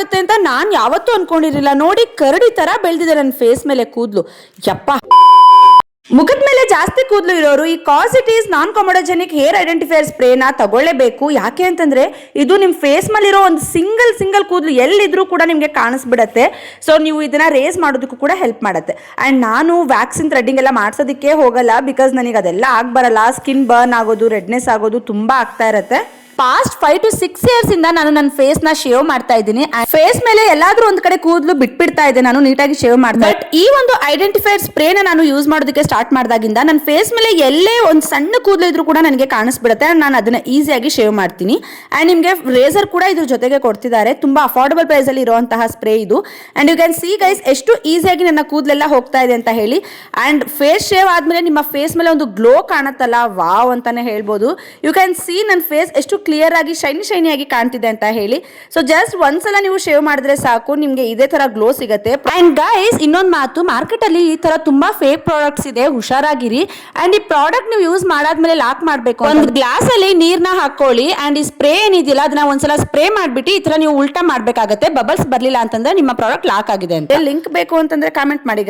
ಮಾಡುತ್ತೆ ಅಂತ ನಾನು ಯಾವತ್ತೂ ಅನ್ಕೊಂಡಿರಲಿಲ್ಲ. ನೋಡಿ ಕರಡಿ ತರ ಬೆಳೆದಿದೆ ನನ್ನ ಫೇಸ್ ಮೇಲೆ ಕೂದಲು. ಯಪ್ಪ, ಮುಖದ ಮೇಲೆ ಜಾಸ್ತಿ ಕೂದಲು ಇರೋರು ಈ ಕಾಸಿಟೀಸ್ ನಾನ್ ಕೊಮೊಡೋಜೆನಿಕ್ ಹೇರ್ ಐಡೆಂಟಿಫೈಯರ್ ಸ್ಪ್ರೇನ ತಗೊಳ್ಳೇಬೇಕು. ಯಾಕೆ ಅಂತಂದ್ರೆ ಇದು ನಿಮ್ಮ ಫೇಸ್ ಮೇಲಿರೋ ಒಂದು ಸಿಂಗಲ್ ಕೂದಲು ಎಲ್ಲಿದ್ರೂ ಕೂಡ ನಿಮಗೆ ಕಾಣಿಸ್ಬಿಡತ್ತೆ. ಸೊ ನೀವು ಇದನ್ನ ರೇಸ್ ಮಾಡೋದಕ್ಕೂ ಕೂಡ ಹೆಲ್ಪ್ ಮಾಡುತ್ತೆ. ಆ್ಯಂಡ್ ನಾನು ವ್ಯಾಕ್ಸಿನ್ ಥ್ರೆಡ್ಡಿಂಗ್ ಎಲ್ಲ ಮಾಡಿಸೋದಕ್ಕೆ ಹೋಗಲ್ಲ, ಬಿಕಾಸ್ ನನಗೆ ಅದೆಲ್ಲ ಆಗ್ಬರಲ್ಲ. ಸ್ಕಿನ್ ಬರ್ನ್ ಆಗೋದು, ರೆಡ್ನೆಸ್ ಆಗೋದು ತುಂಬ ಆಗ್ತಾ ಇರುತ್ತೆ. ಪಾಸ್ಟ್ 5 to 6 years ಇಂದ ನಾನು ನನ್ನ ಫೇಸ್ ನ ಶೇವ್ ಮಾಡ್ತಾ ಇದ್ದೀನಿ. ಫೇಸ್ ಮೇಲೆ ಎಲ್ಲಾದ್ರೂ ಒಂದ್ ಕಡೆ ಕೂದಲು ಬಿಟ್ಬಿಡ್ತಾ ಇದೆ, ನಾನು ನೀಟಾಗಿ ಶೇವ್ ಮಾಡ್ತಾ. ಬಟ್ ಈ ಒಂದು ಐಡೆಂಟಿಫೈಡ್ ಸ್ಪ್ರೇನ ನಾನು ಯೂಸ್ ಮಾಡೋದಕ್ಕೆ ಸ್ಟಾರ್ಟ್ ಮಾಡಿದಾಗಿಂದ ನನ್ನ ಫೇಸ್ ಮೇಲೆ ಎಲ್ಲೇ ಒಂದು ಸಣ್ಣ ಕೂದಲು ಇದ್ರೂ ಕೂಡ ನನಗೆ ಕಾಣಿಸ್ಬಿಡುತ್ತೆ. ನಾನು ಅದನ್ನ ಈಸಿಯಾಗಿ ಶೇವ್ ಮಾಡ್ತೀನಿ. ಅಂಡ್ ನಿಮಗೆ ರೇಸರ್ ಕೂಡ ಇದ್ರ ಜೊತೆಗೆ ಕೊಡ್ತಿದ್ದಾರೆ. ತುಂಬಾ ಅಫೋರ್ಡಬಲ್ ಪ್ರೈಸ್ ಅಲ್ಲಿ ಇರುವಂತಹ ಸ್ಪ್ರೇ ಇದು. And you can see guys ಎಷ್ಟು ಈಸಿಯಾಗಿ ನನ್ನ ಕೂದಲೆಲ್ಲ ಹೋಗ್ತಾ ಇದೆ ಅಂತ ಹೇಳಿ. ಅಂಡ್ ಫೇಸ್ ಶೇವ್ ಆದ್ಮೇಲೆ ನಿಮ್ಮ ಫೇಸ್ ಮೇಲೆ ಒಂದು ಗ್ಲೋ ಕಾಣುತ್ತಲ್ಲ, ವಾವ್ ಅಂತಾನೆ ಹೇಳ್ಬೋದು. ಯು ಕ್ಯಾನ್ ಸಿ ನನ್ನ ಫೇಸ್ ಎಷ್ಟು ಕ್ಲಿಯರ್ ಆಗಿ ಶೈನಿ ಆಗಿ ಕಾಣ್ತಿದೆ ಅಂತ ಹೇಳಿ. ಸೊ ಜಸ್ಟ್ ಒಂದ್ಸಲ ನೀವು ಶೇವ್ ಮಾಡಿದ್ರೆ ಸಾಕು, ನಿಮ್ಗೆ ಇದೇ ತರ ಗ್ಲೋ ಸಿಗುತ್ತೆ. ಅಂಡ್ ಗೈಸ್, ಇನ್ನೊಂದು ಮಾತು, ಮಾರ್ಕೆಟ್ ಅಲ್ಲಿ ಈ ತರ ತುಂಬಾ ಫೇಕ್ ಪ್ರಾಡಕ್ಟ್ಸ್ ಇದೆ, ಹುಷಾರಾಗಿರಿ. ಅಂಡ್ ಈ ಪ್ರಾಡಕ್ಟ್ ನೀವು ಯೂಸ್ ಮಾಡಾದ್ಮೇಲೆ ಲಾಕ್ ಮಾಡ್ಬೇಕು. ಒಂದು ಗ್ಲಾಸ್ ಅಲ್ಲಿ ನೀರ್ನ ಹಾಕೊಳ್ಳಿ. ಅಂಡ್ ಈ ಸ್ಪ್ರೇ ಏನಿದೆಯಲ್ಲ ಅದನ್ನ ಒಂದ್ಸಲ ಸ್ಪ್ರೇ ಮಾಡ್ಬಿಟ್ಟು ಈ ತರ ನೀವು ಉಲ್ಟಾ ಮಾಡ್ಬೇಕಾಗತ್ತೆ. ಬಬಲ್ಸ್ ಬರ್ಲಿಲ್ಲ ಅಂತಂದ್ರೆ ನಿಮ್ಮ ಪ್ರಾಡಕ್ಟ್ ಲಾಕ್ ಆಗಿದೆ ಅಂತ. ಲಿಂಕ್ ಬೇಕು ಅಂತಂದ್ರೆ ಕಾಮೆಂಟ್ ಮಾಡಿ.